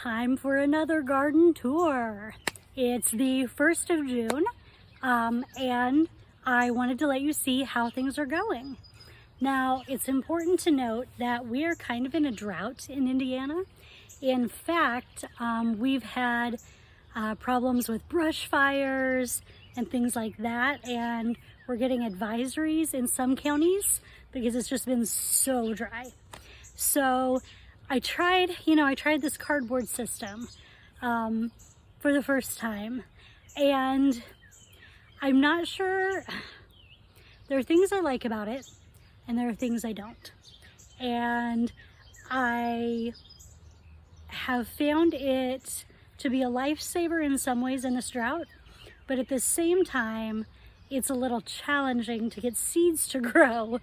time for another garden tour. It's the 1st of June, and I wanted to let you see how things are going. Now, it's important to note that we are kind of in a drought in Indiana. In fact, we've had problems with brush fires and things like that, and we're getting advisories in some counties because it's just been so dry. So I tried this cardboard system for the first time, and I'm not sure. There are things I like about it, and there are things I don't. And I have found it to be a lifesaver in some ways in this drought, but at the same time, it's a little challenging to get seeds to grow.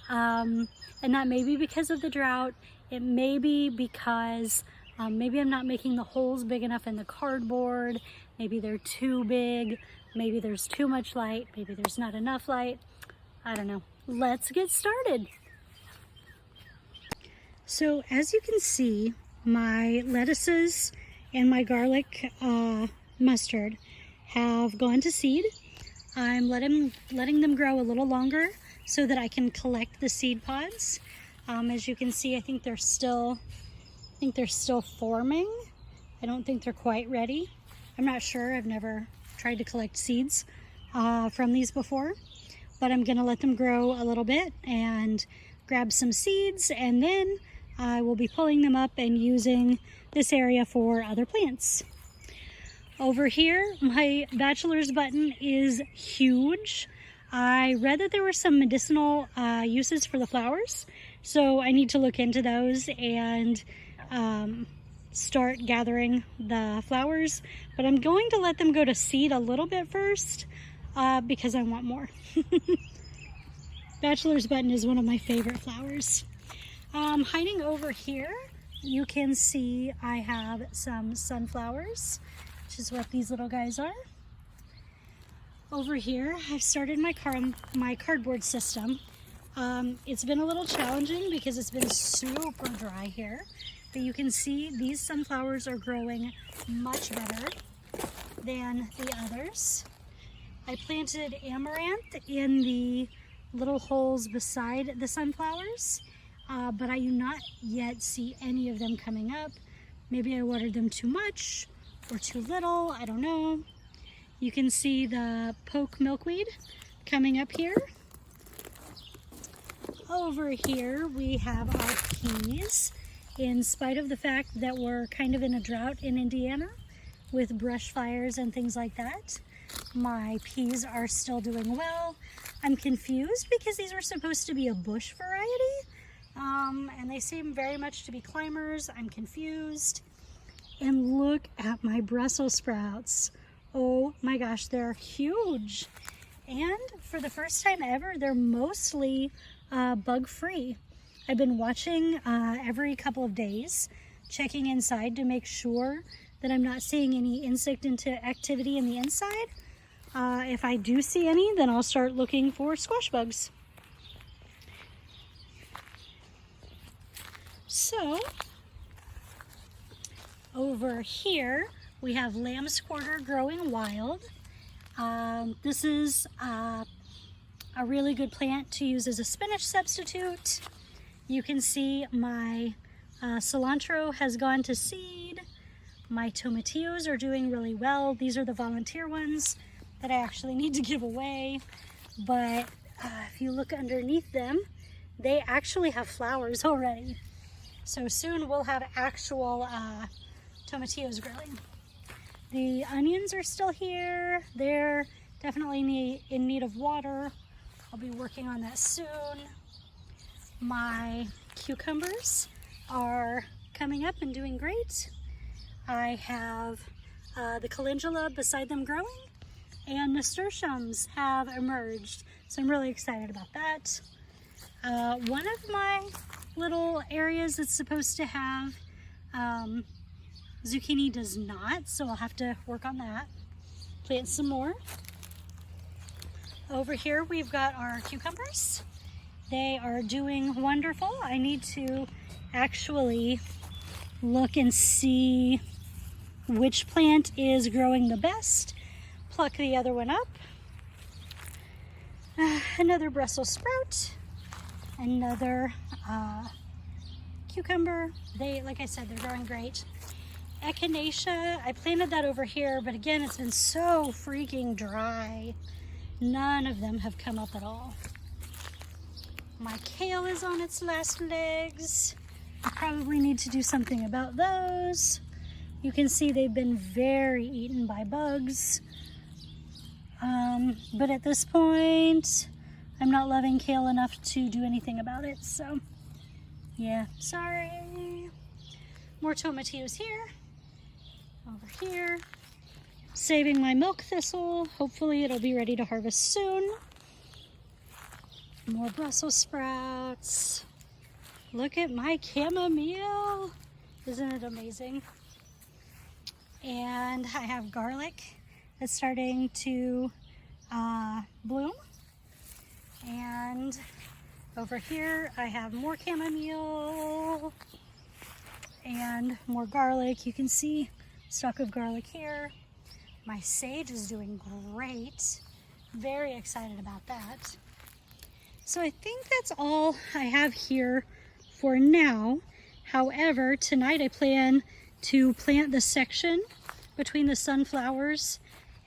And that may be because of the drought. It may be because maybe I'm not making the holes big enough in the cardboard. Maybe they're too big. Maybe there's too much light. Maybe there's not enough light. I don't know. Let's get started. So as you can see, my lettuces and my garlic mustard have gone to seed. I'm letting them grow a little longer so that I can collect the seed pods. As you can see, I think they're still forming. I don't think they're quite ready. I'm not sure. I've never tried to collect seeds from these before, but I'm gonna let them grow a little bit and grab some seeds, and then I will be pulling them up and using this area for other plants. Over here, my bachelor's button is huge. I read that there were some medicinal uses for the flowers, so I need to look into those and start gathering the flowers. But I'm going to let them go to seed a little bit first because I want more. Bachelor's button is one of my favorite flowers. Hiding over here, you can see I have some sunflowers, which is what these little guys are. Over here, I've started my cardboard system. It's been a little challenging because it's been super dry here, but you can see these sunflowers are growing much better than the others. I planted amaranth in the little holes beside the sunflowers, but I do not yet see any of them coming up. Maybe I watered them too much or too little, I don't know. You can see the poke milkweed coming up here. Over here we have our peas. In spite of the fact that we're kind of in a drought in Indiana with brush fires and things like that, my peas are still doing well. I'm confused because these were supposed to be a bush variety, and they seem very much to be climbers. I'm confused. And look at my Brussels sprouts. Oh my gosh, they're huge. And for the first time ever, they're mostly bug-free. I've been watching every couple of days, checking inside to make sure that I'm not seeing any insect activity in the inside. If I do see any, then I'll start looking for squash bugs. So, over here, we have lamb's quarter growing wild. This is a really good plant to use as a spinach substitute. You can see my cilantro has gone to seed. My tomatillos are doing really well. These are the volunteer ones that I actually need to give away. But if you look underneath them, they actually have flowers already. So soon we'll have actual tomatillos growing. The onions are still here. They're definitely in need of water. I'll be working on that soon. My cucumbers are coming up and doing great. I have the calendula beside them growing, and nasturtiums have emerged. So I'm really excited about that. One of my little areas that's supposed to have zucchini does not, so I'll have to work on that. Plant some more. Over here we've got our cucumbers. They are doing wonderful. I need to actually look and see which plant is growing the best. Pluck the other one up. Another Brussels sprout. Another cucumber. Like I said, they're growing great. Echinacea, I planted that over here, but again, it's been so freaking dry. None of them have come up at all. My kale is on its last legs. I probably need to do something about those. You can see they've been very eaten by bugs. But at this point, I'm not loving kale enough to do anything about it. So yeah, sorry. More tomatillos here. Over here. Saving my milk thistle. Hopefully it'll be ready to harvest soon. More Brussels sprouts. Look at my chamomile. Isn't it amazing? And I have garlic that's starting to bloom. And over here I have more chamomile and more garlic. You can see stalk of garlic here. My sage is doing great. Very excited about that. So I think that's all I have here for now. However, tonight I plan to plant the section between the sunflowers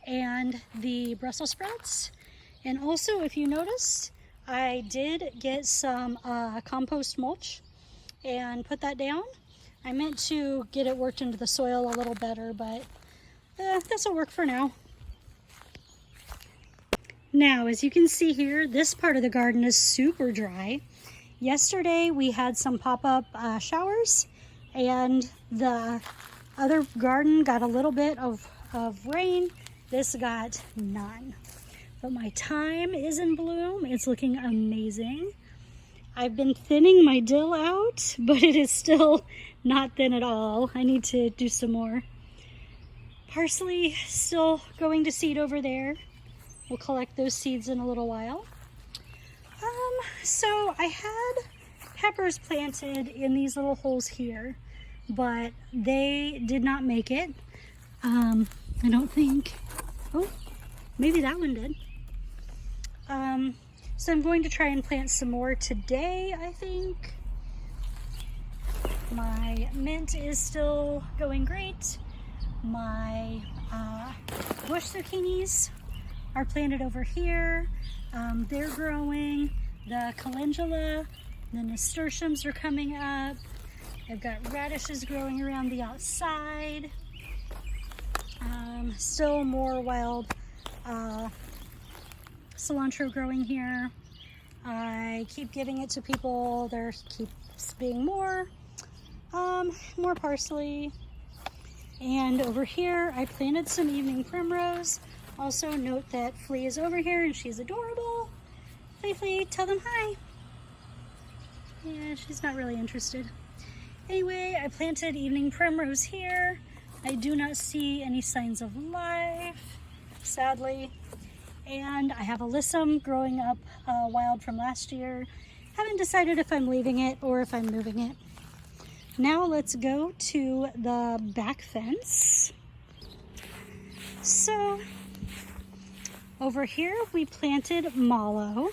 and the Brussels sprouts. And also, if you notice, I did get some compost mulch and put that down. I meant to get it worked into the soil a little better, but this will work for now. Now, as you can see here, this part of the garden is super dry. Yesterday we had some pop-up showers, and the other garden got a little bit of rain. This got none. But my thyme is in bloom. It's looking amazing. I've been thinning my dill out, but it is still not thin at all. I need to do some more. Parsley still going to seed over there. We'll collect those seeds in a little while. So I had peppers planted in these little holes here, but they did not make it. I don't think. Oh, maybe that one did. So I'm going to try and plant some more today, I think. My mint is still going great. My bush zucchinis are planted over here. They're growing. The calendula, the nasturtiums are coming up. I've got radishes growing around the outside. Still more wild cilantro growing here. I keep giving it to people. There keeps being more. More parsley. And over here, I planted some evening primrose. Also note that Flea is over here and she's adorable. Flea, tell them hi. Yeah, she's not really interested. Anyway, I planted evening primrose here. I do not see any signs of life, sadly. And I have alyssum growing up wild from last year. Haven't decided if I'm leaving it or if I'm moving it. Now let's go to the back fence. So over here we planted mallow,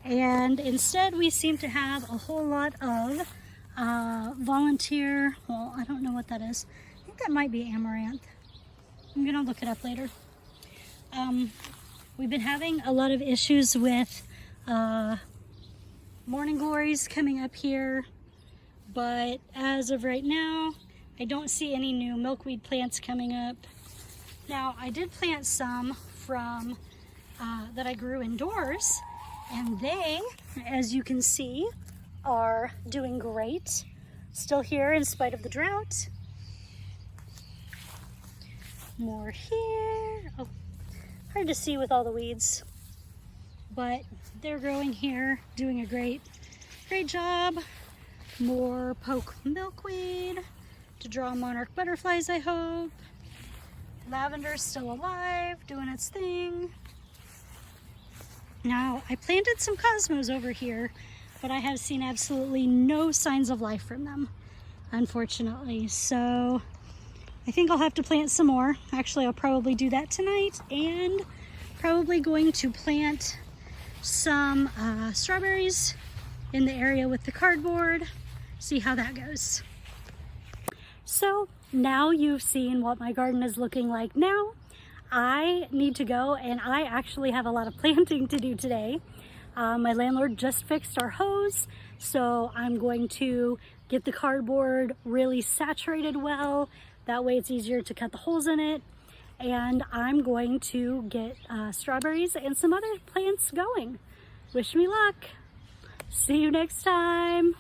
and instead we seem to have a whole lot of volunteer, well, I don't know what that is. I think that might be amaranth. I'm gonna look it up later. We've been having a lot of issues with morning glories coming up here, but as of right now, I don't see any new milkweed plants coming up. Now, I did plant some from that I grew indoors, and they, as you can see, are doing great. Still here in spite of the drought. More here. Oh, hard to see with all the weeds, but they're growing here, doing a great job. More poke milkweed to draw monarch butterflies, I hope. Lavender's still alive, doing its thing. Now, I planted some cosmos over here, but I have seen absolutely no signs of life from them. unfortunately. So I think I'll have to plant some more. Actually, I'll probably do that tonight, and probably going to plant some strawberries in the area with the cardboard, see how that goes. So now you've seen what my garden is looking like now. I need to go, and I actually have a lot of planting to do today. My landlord just fixed our hose, so I'm going to get the cardboard really saturated well. That way it's easier to cut the holes in it. And I'm going to get strawberries and some other plants going. Wish me luck. See you next time.